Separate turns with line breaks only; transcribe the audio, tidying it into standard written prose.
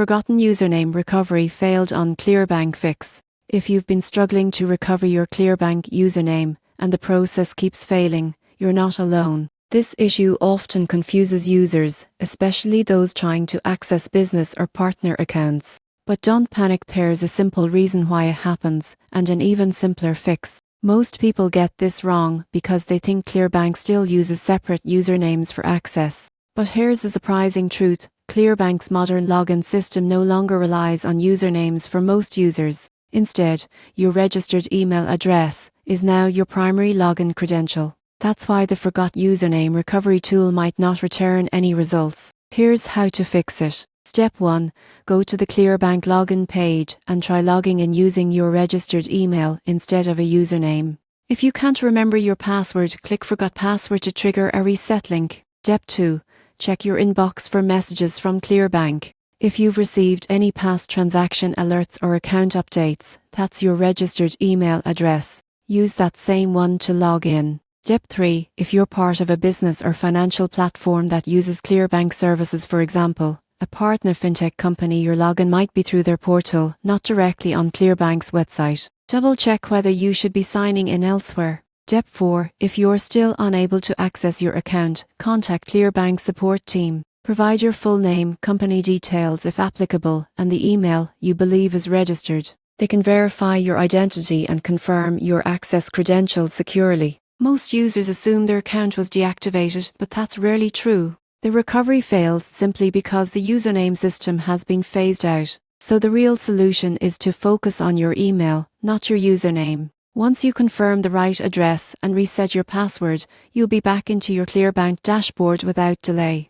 Forgotten username recovery failed on ClearBank Fix. If you've been struggling to recover your ClearBank username and the process keeps failing, you're not alone. This issue often confuses users, especially those trying to access business or partner accounts. But don't panic, there's a simple reason why it happens, and an even simpler fix. Most people get this wrong because they think ClearBank still uses separate usernames for access. But here's the surprising truth: ClearBank's modern login system no longer relies on usernames for most users. Instead, your registered email address is now your primary login credential. That's why the Forgot Username recovery tool might not return any results. Here's how to fix it. Step 1. Go to the ClearBank login page and try logging in using your registered email instead of a username. If you can't remember your password, click Forgot Password to trigger a reset link. Step 2. Check your inbox for messages from ClearBank. If you've received any past transaction alerts or account updates, that's your registered email address. Use that same one to log in. Step 3. If you're part of a business or financial platform that uses ClearBank services, for example, a partner fintech company, your login might be through their portal, not directly on ClearBank's website. Double check whether you should be signing in elsewhere. Step 4. If you're still unable to access your account, contact ClearBank's support team. Provide your full name, company details if applicable, and the email you believe is registered. They can verify your identity and confirm your access credentials securely. Most users assume their account was deactivated, but that's rarely true. The recovery fails simply because the username system has been phased out. So the real solution is to focus on your email, not your username. Once you confirm the right address and reset your password, you'll be back into your ClearBank dashboard without delay.